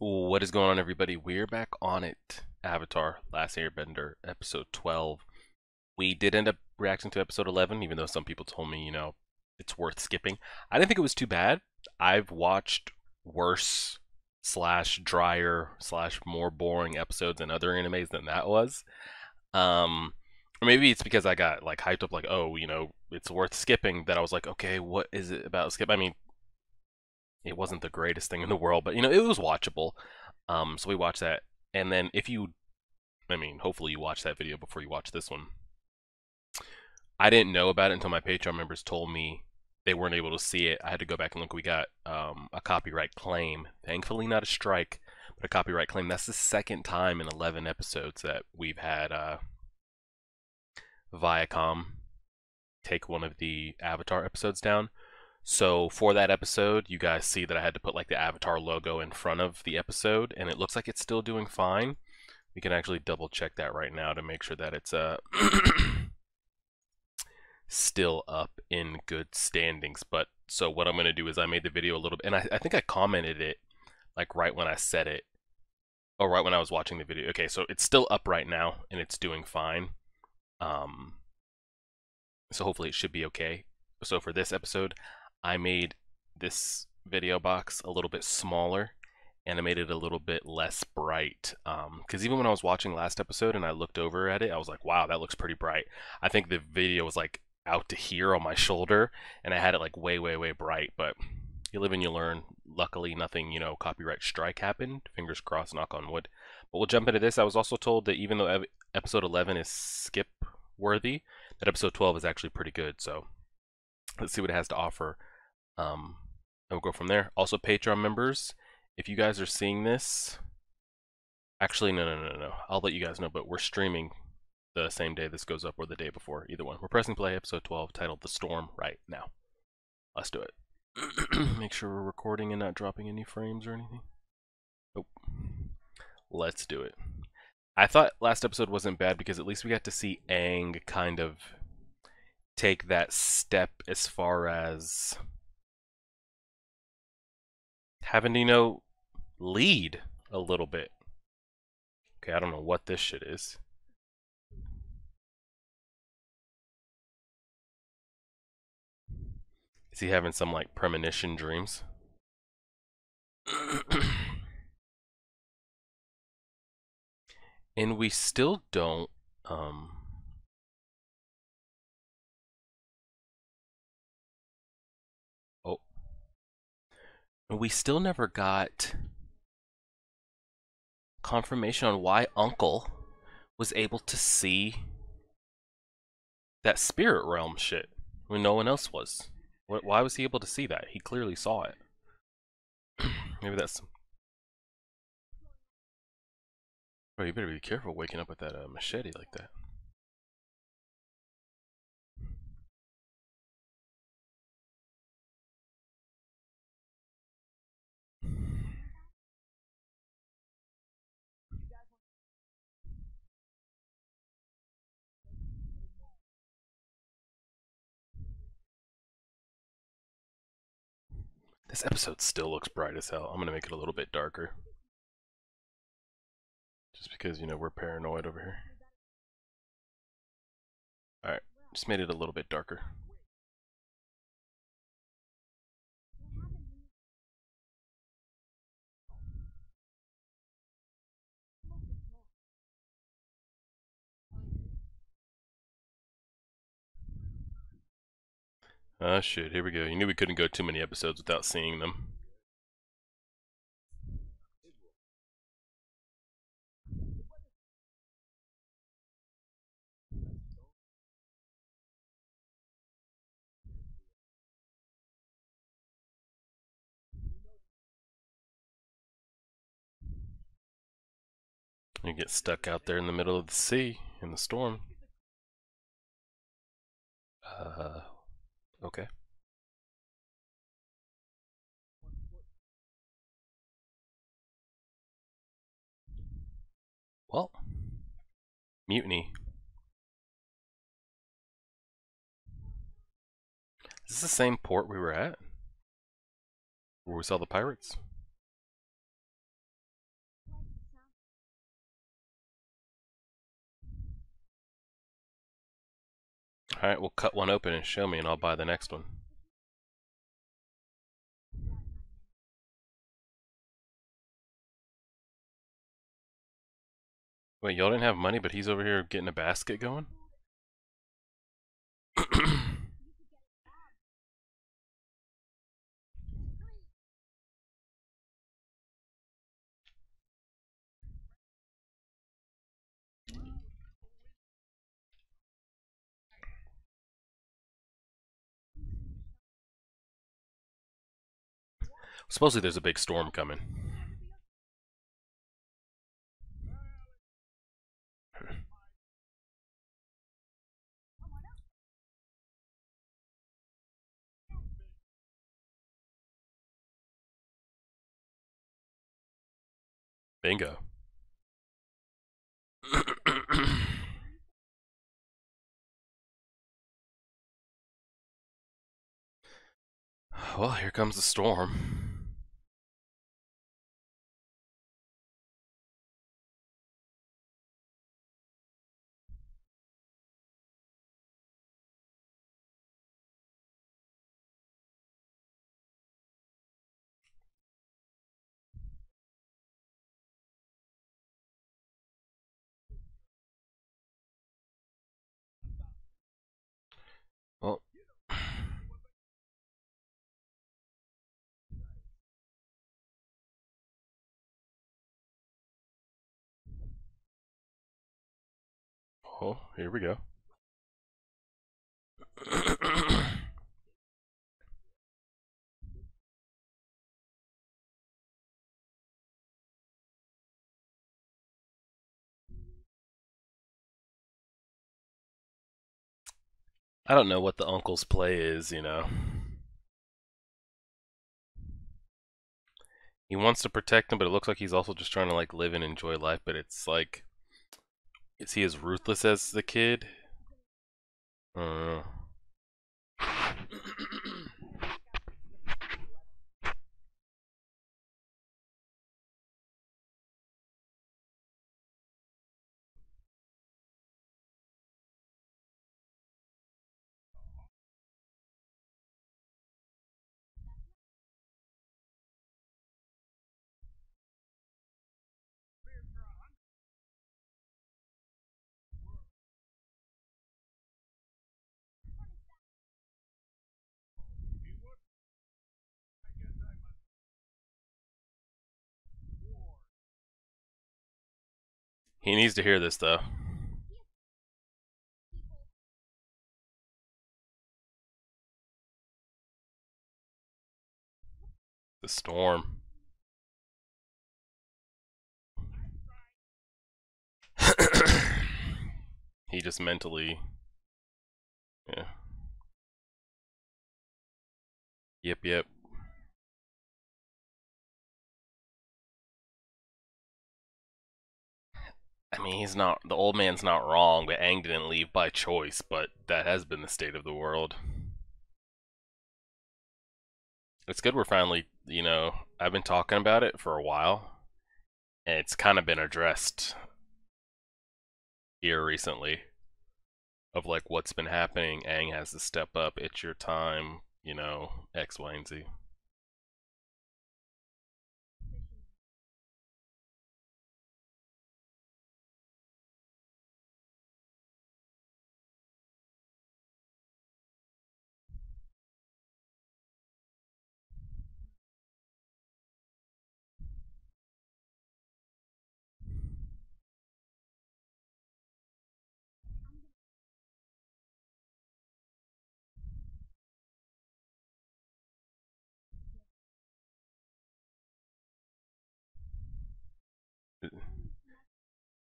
What is going on, everybody? We're back on it. Avatar, Last Airbender, episode 12. We did end up reacting to episode 11, even though some people told me, it's worth skipping. I didn't think it was too bad. I've watched worse slash drier slash more boring episodes in other animes than that was. Or maybe it's because I got like hyped up, like, oh, it's worth skipping. That I was like, okay, what is it about skip? I mean, it wasn't the greatest thing in the world, but it was watchable. So we watched that, and then hopefully you watched that video before you watch this one. I didn't know about it until my Patreon members told me they weren't able to see it. I had to go back and look. We got a copyright claim. Thankfully, not a strike, but a copyright claim. That's the second time in 11 episodes that we've had Viacom take one of the Avatar episodes down. So for that episode, you guys see that I had to put like the Avatar logo in front of the episode, and it looks like it's still doing fine. We can actually double check that right now to make sure that it's still up in good standings. But so what I'm going to do is I made the video a little bit, and I think I commented it like right when I said it, or right when I was watching the video. Okay, so it's still up right now, and it's doing fine. Um, so hopefully it should be okay. So for this episode, I made this video box a little bit smaller and I made it a little bit less bright. Because even when I was watching last episode and I looked over at it, I was like, wow, that looks pretty bright. I think the video was like out to here on my shoulder and I had it like way, way, way bright. But you live and you learn. Luckily, nothing, copyright strike happened. Fingers crossed, knock on wood. But we'll jump into this. I was also told that even though episode 11 is skip worthy, that episode 12 is actually pretty good. So let's see what it has to offer. And we'll go from there. Also, Patreon members, if you guys are seeing this, actually, no. I'll let you guys know, but we're streaming the same day this goes up or the day before, either one. We're pressing play, episode 12, titled The Storm, right now. Let's do it. Make sure we're recording and not dropping any frames or anything. Nope. Let's do it. I thought last episode wasn't bad because at least we got to see Aang kind of take that step as far as having to, lead a little bit. Okay, I don't know what this shit is. Is he having some like premonition dreams? And we still don't oh, we still never got confirmation on why Uncle was able to see that spirit realm shit when no one else was. Why was he able to see that? He clearly saw it. Maybe that's. Oh, you better be careful waking up with that machete like that. This episode still looks bright as hell. I'm gonna make it a little bit darker. Just because, we're paranoid over here. Alright, just made it a little bit darker. Ah, shit, here we go. You knew we couldn't go too many episodes without seeing them. You get stuck out there in the middle of the sea in the storm. Uh, okay. Well, mutiny. Is this the same port we were at? Where we saw the pirates? Alright, we'll cut one open and show me and I'll buy the next one. Wait, y'all didn't have money, but he's over here getting a basket going? Supposedly there's a big storm coming. Bingo. Well, here comes the storm. Well, oh, here we go. I don't know what the uncle's play is, you know. He wants to protect him, but it looks like he's also just trying to like live and enjoy life, but it's like, is he as ruthless as the kid? I don't know. He needs to hear this though. The storm. He just mentally, yeah. Yep, yep. I mean, he's not, the old man's not wrong, but Aang didn't leave by choice, but that has been the state of the world. It's good we're finally, you know, I've been talking about it for a while, and it's kind of been addressed here recently of like what's been happening. Aang has to step up. It's your time, you know, X, Y, and Z.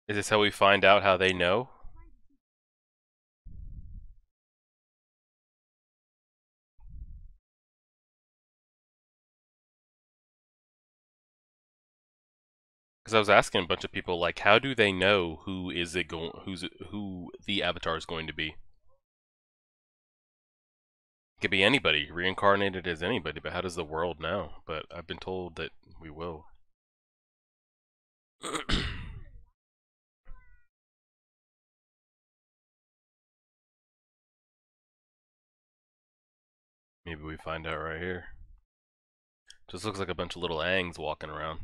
Is this how we find out how they know? Because I was asking a bunch of people, like, how do they know who is it going, who the avatar is going to be? It could be anybody, reincarnated as anybody, but how does the world know? But I've been told that we will. we find out right here. Just looks like a bunch of little Angs walking around.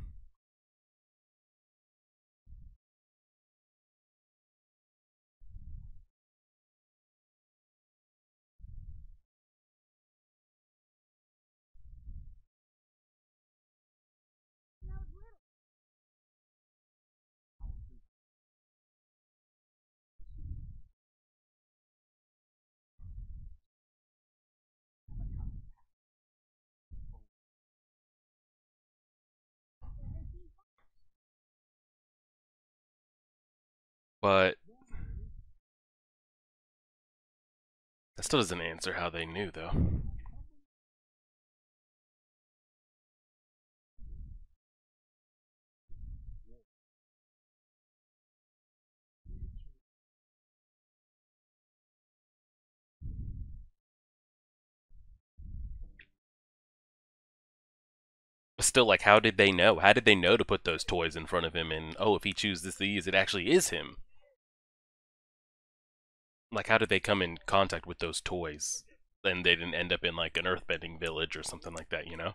But that still doesn't answer how they knew, though. But still, like, how did they know? How did they know to put those toys in front of him? And oh, if he chooses these, it actually is him. Like, how did they come in contact with those toys? And they didn't end up in like an earthbending village or something like that, you know?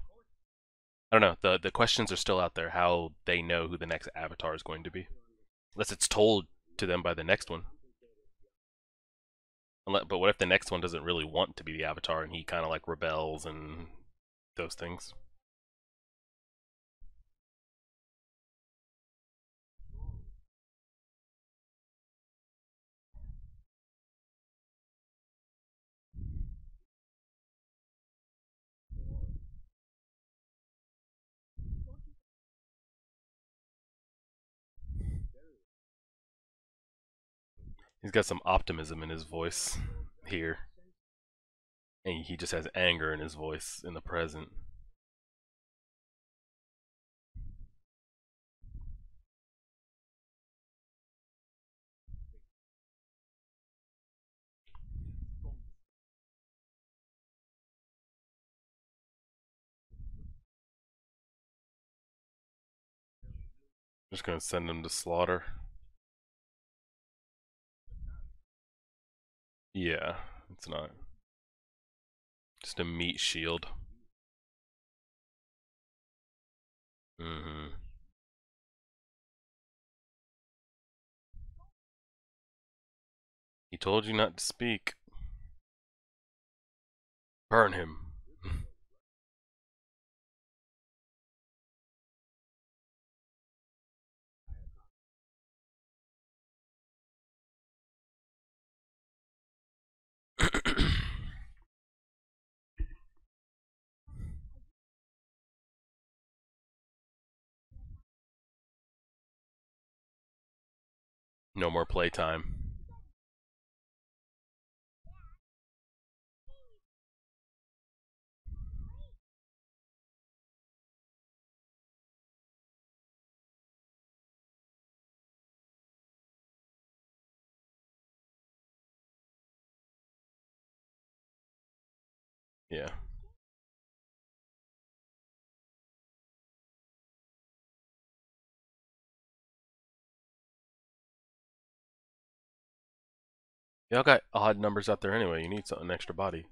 I don't know. The questions are still out there. How they know who the next avatar is going to be, unless it's told to them by the next one. But what if the next one doesn't really want to be the avatar and he kind of like rebels and those things? He's got some optimism in his voice here, and he just has anger in his voice in the present. Just gonna send him to slaughter. Yeah, it's not. Just a meat shield. Mm-hmm. He told you not to speak. Burn him. No more playtime. Yeah. Y'all got odd numbers out there anyway. You need an extra body.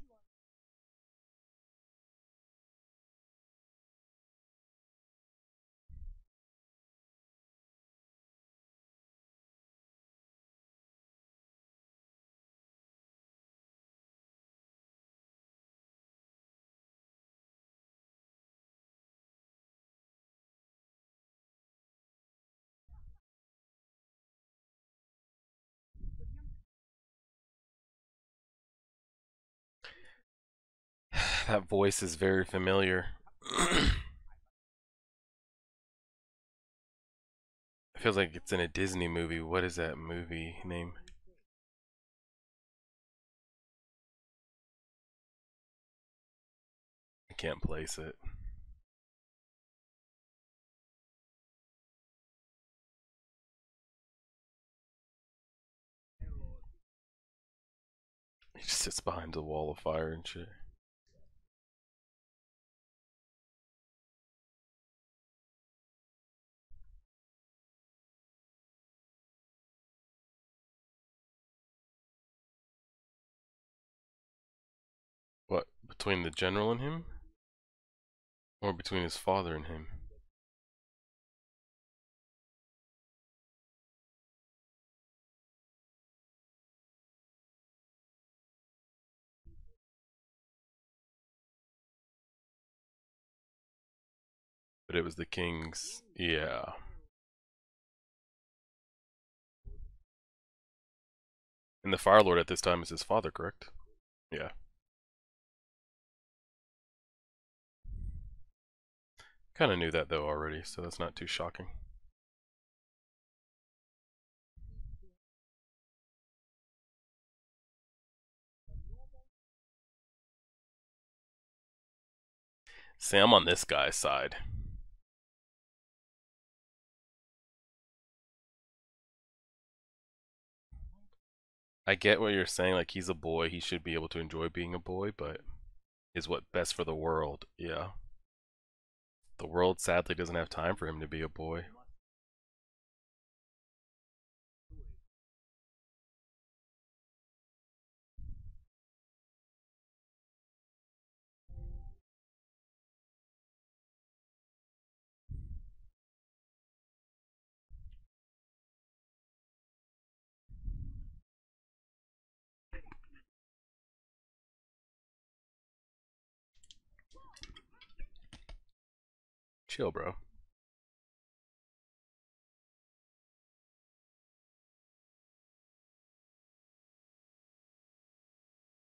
That voice is very familiar. It feels like it's in a Disney movie. What is that movie name? I can't place it. He just sits behind a wall of fire and shit. What? Between the general and him? Or between his father and him? But it was the king's. Yeah. And the Fire Lord at this time is his father, correct? Yeah. Kind of knew that though already, so that's not too shocking. See, I'm on this guy's side. I get what you're saying, like he's a boy, he should be able to enjoy being a boy, but is what best for the world? Yeah. The world sadly doesn't have time for him to be a boy. Chill, bro.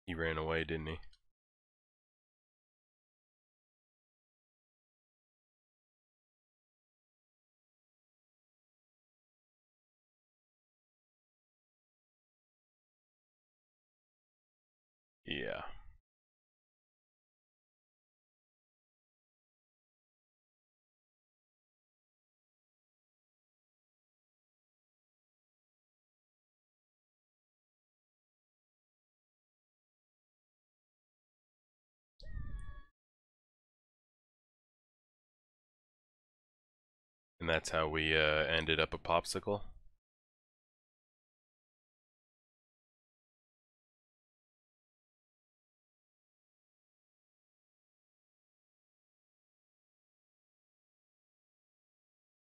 He ran away, didn't he? Yeah. And that's how we ended up a popsicle.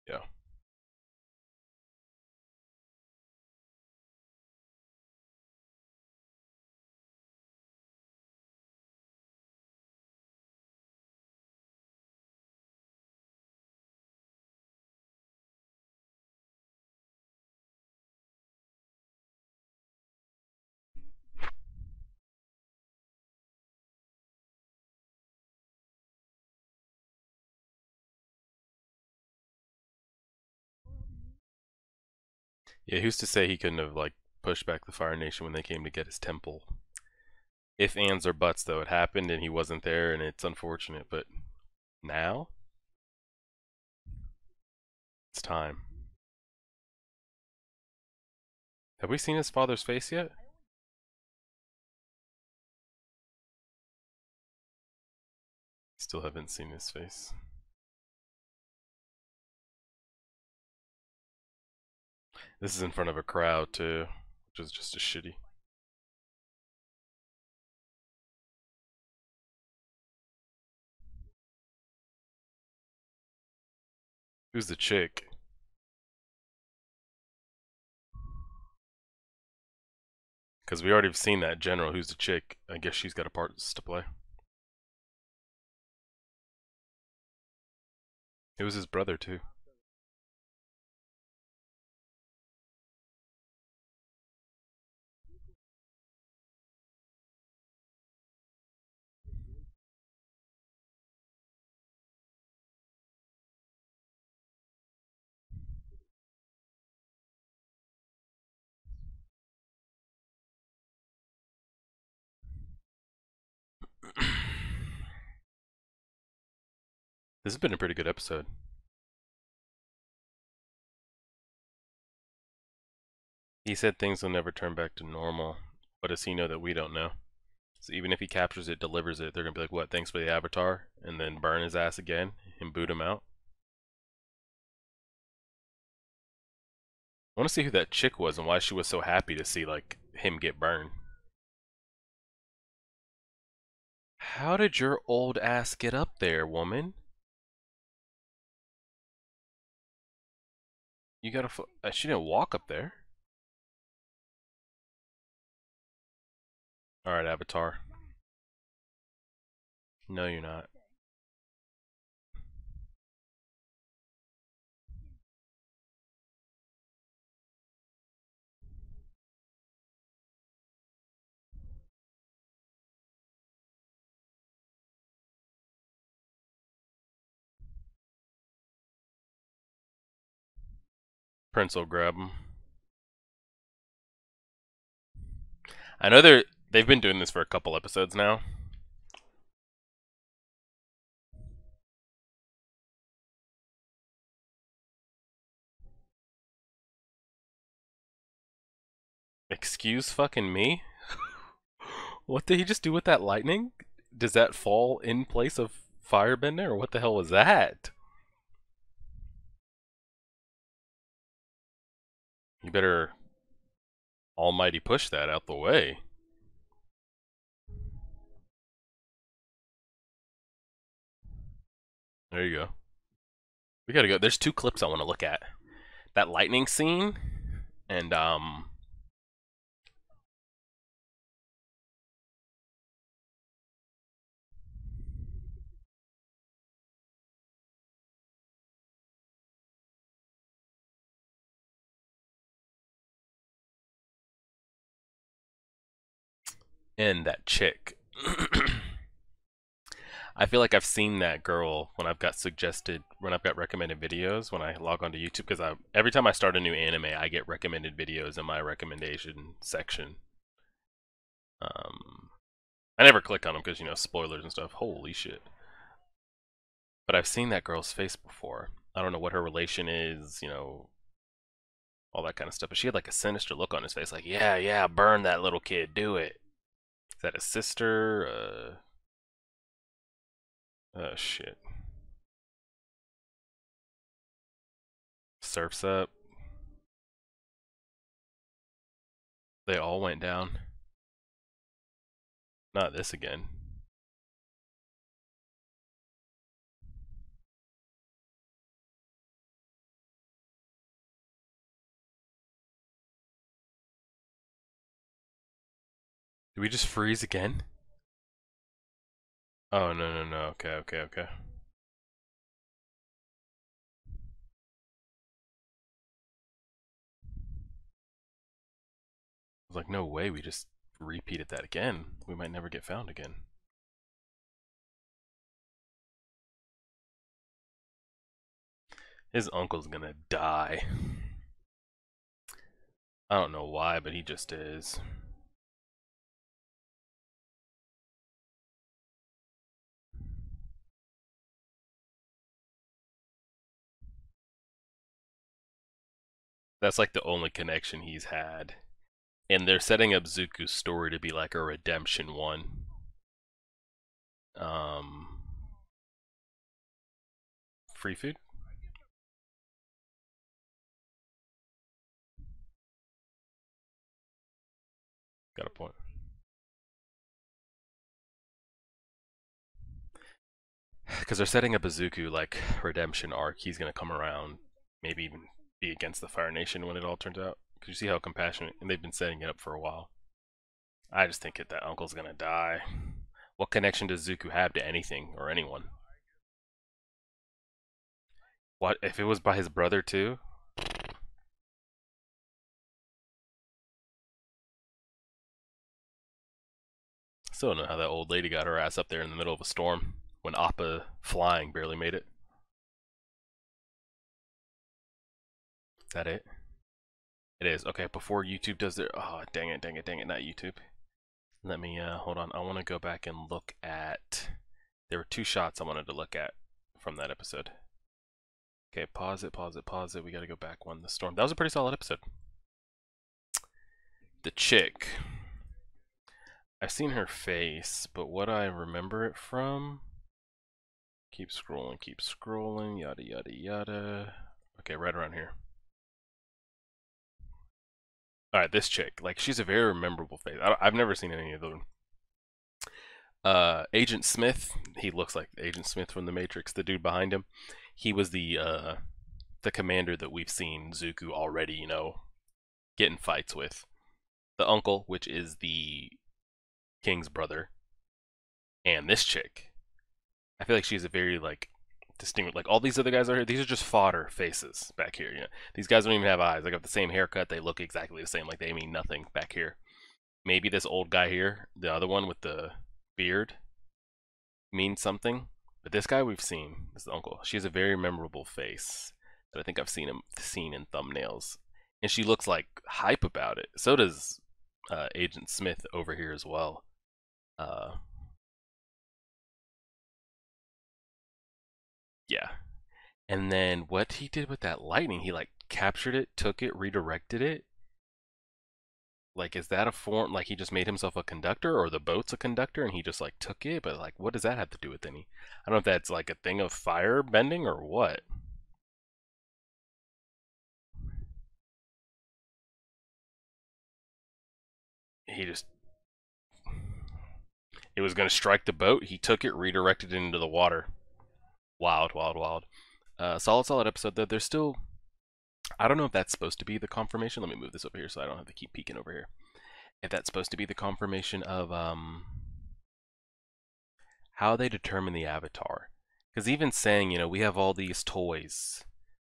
Yeah. Yeah, who's to say he couldn't have like pushed back the Fire Nation when they came to get his temple? If ands or buts though, it happened and he wasn't there and it's unfortunate, but now it's time. Have we seen his father's face yet? Still haven't seen his face. This is in front of a crowd too, which is just as shitty. Who's the chick? Because we already have seen that general. Who's the chick? I guess she's got a part to play. It was his brother too. This has been a pretty good episode. He said things will never turn back to normal. What does he know that we don't know? So even if he captures it, delivers it, they're gonna be like, "What? Thanks for the avatar," and then burn his ass again and boot him out. I want to see who that chick was and why she was so happy to see like him get burned. How did your old ass get up there, woman? You gotta. She didn't walk up there. All right, Avatar. No, you're not. Prince will grab him. I know they've been doing this for a couple episodes now. Excuse fucking me? What did he just do with that lightning? Does that fall in place of Firebender, or what the hell was that? You better almighty push that out the way. There you go. We gotta go. There's two clips I want to look at. That lightning scene, and that chick. I feel like I've seen that girl when I've got recommended videos when I log onto YouTube, because every time I start a new anime, I get recommended videos in my recommendation section. I never click on them because, spoilers and stuff. Holy shit. But I've seen that girl's face before. I don't know what her relation is, all that kind of stuff. But she had like a sinister look on his face, like, yeah, yeah, burn that little kid, do it. Is that his sister? Oh shit. Surf's up. They all went down. Not this again. Did we just freeze again? Oh, no, no, no. Okay, okay, okay. I was like, no way, we just repeated that again. We might never get found again. His uncle's gonna die. I don't know why, but he just is. That's like the only connection he's had. And they're setting up Zuko's story to be like a redemption one. Free food? Got a point. Because they're setting up a Zuko like redemption arc. He's gonna come around, maybe even be against the Fire Nation when it all turns out. Because you see how compassionate, and they've been setting it up for a while. I just think that uncle's gonna die. What connection does Zuko have to anything or anyone? What if it was by his brother too? Still don't know how that old lady got her ass up there in the middle of a storm when Appa flying barely made it. Is that it? It is. Okay, before YouTube does their... Oh, dang it, dang it, dang it, not YouTube. Let me, hold on. I want to go back and look at... There were two shots I wanted to look at from that episode. Okay, pause it, pause it, pause it. We gotta go back one. The storm. That was a pretty solid episode. The chick. I've seen her face, but what I remember it from... Keep scrolling, yada, yada, yada. Okay, right around here. Alright, this chick. Like, she's a very memorable face. I've never seen any of them. Agent Smith, he looks like Agent Smith from the Matrix, the dude behind him. He was the commander that we've seen Zuko already, you know, get in fights with. The uncle, which is the king's brother, and this chick. I feel like she's a very like distinguished. Like all these other guys are here, these are just fodder faces back here. You know, these guys don't even have eyes. They got the same haircut. They look exactly the same. Like they mean nothing back here. Maybe this old guy here, the other one with the beard, means something. But this guy we've seen, this is the uncle. She has a very memorable face that I think I've seen in thumbnails, and she looks like hype about it. So does Agent Smith over here as well. Uh, yeah. And then what he did with that lightning, he like captured it, took it, redirected it. Like, is that a form? Like, he just made himself a conductor, or the boat's a conductor, and he just like took it. But like, what does that have to do with any? I don't know if that's like a thing of fire bending or what. He just, it was gonna strike the boat. He took it, redirected it into the water. Wild, wild, wild. Solid, solid episode though. There's still, I don't know if that's supposed to be the confirmation. Let me move this over here so I don't have to keep peeking over here. If that's supposed to be the confirmation of how they determine the avatar. Because even saying, you know, we have all these toys.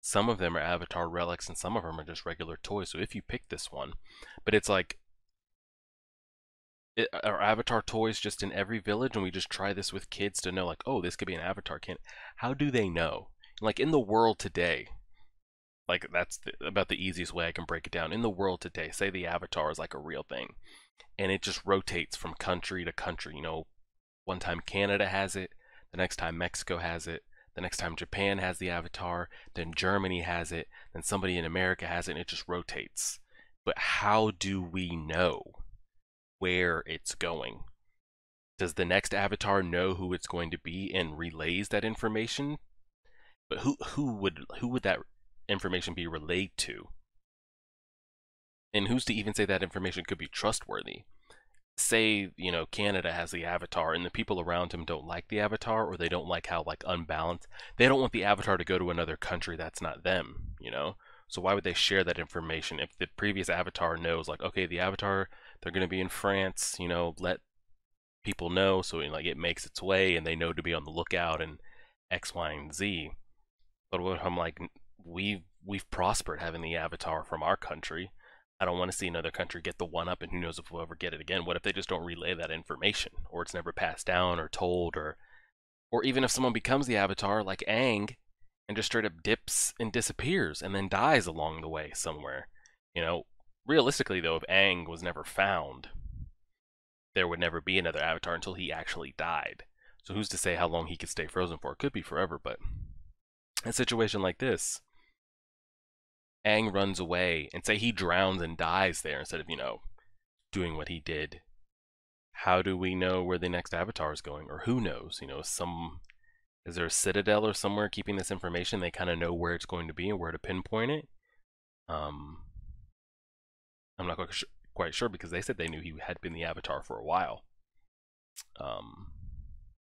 Some of them are avatar relics and some of them are just regular toys. So if you pick this one, but it's like, are avatar toys just in every village and we just try this with kids to know like, oh, this could be an avatar kit? How do they know? Like in the world today, like that's about the easiest way I can break it down. In the world today, say the avatar is like a real thing and it just rotates from country to country. You know, one time Canada has it, the next time Mexico has it, the next time Japan has the avatar, then Germany has it, then somebody in America has it, and it just rotates. But how do we know where it's going? Does the next avatar know who it's going to be and relays that information? But who would that information be relayed to? And who's to even say that information could be trustworthy? Say, you know, Canada has the avatar and the people around him don't like the avatar, or they don't like how like unbalanced, they don't want the avatar to go to another country that's not them, you know. So why would they share that information if the previous avatar knows like, okay, the avatar, they're going to be in France, you know, let people know so like it makes its way and they know to be on the lookout and X, Y, and Z. But what I'm like, we've prospered having the avatar from our country. I don't want to see another country get the one up, and who knows if we'll ever get it again. What if they just don't relay that information, or it's never passed down or told, or even if someone becomes the avatar like Aang and just straight up dips and disappears and then dies along the way somewhere. You know, realistically though, if Aang was never found, there would never be another avatar until he actually died. So who's to say how long he could stay frozen for? It could be forever, but in a situation like this, Aang runs away and say he drowns and dies there instead of, you know, doing what he did. How do we know where the next avatar is going? Or who knows? You know, is there a citadel or somewhere keeping this information? They kind of know where it's going to be and where to pinpoint it. Um, I'm not quite sure because they said they knew he had been the avatar for a while. Um,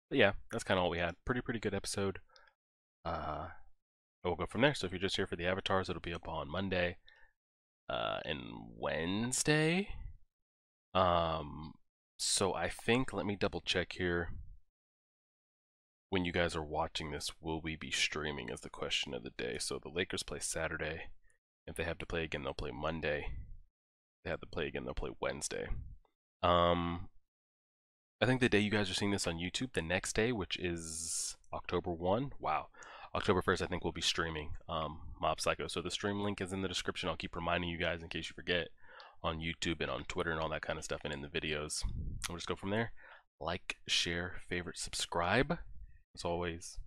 but yeah, that's kind of all we had. Pretty good episode. We'll go from there. So if you're just here for the avatars, it'll be up on Monday and Wednesday. So I think, let me double check here. When you guys are watching this, will we be streaming is the question of the day. So the Lakers play Saturday. If they have to play again, they'll play Monday. If they have to play again, they'll play Wednesday. I think the day you guys are seeing this on YouTube, the next day, which is October 1, wow. October 1st, I think we'll be streaming Mob Psycho. So the stream link is in the description. I'll keep reminding you guys in case you forget on YouTube and on Twitter and all that kind of stuff and in the videos. We'll just go from there. Like, share, favorite, subscribe. As always,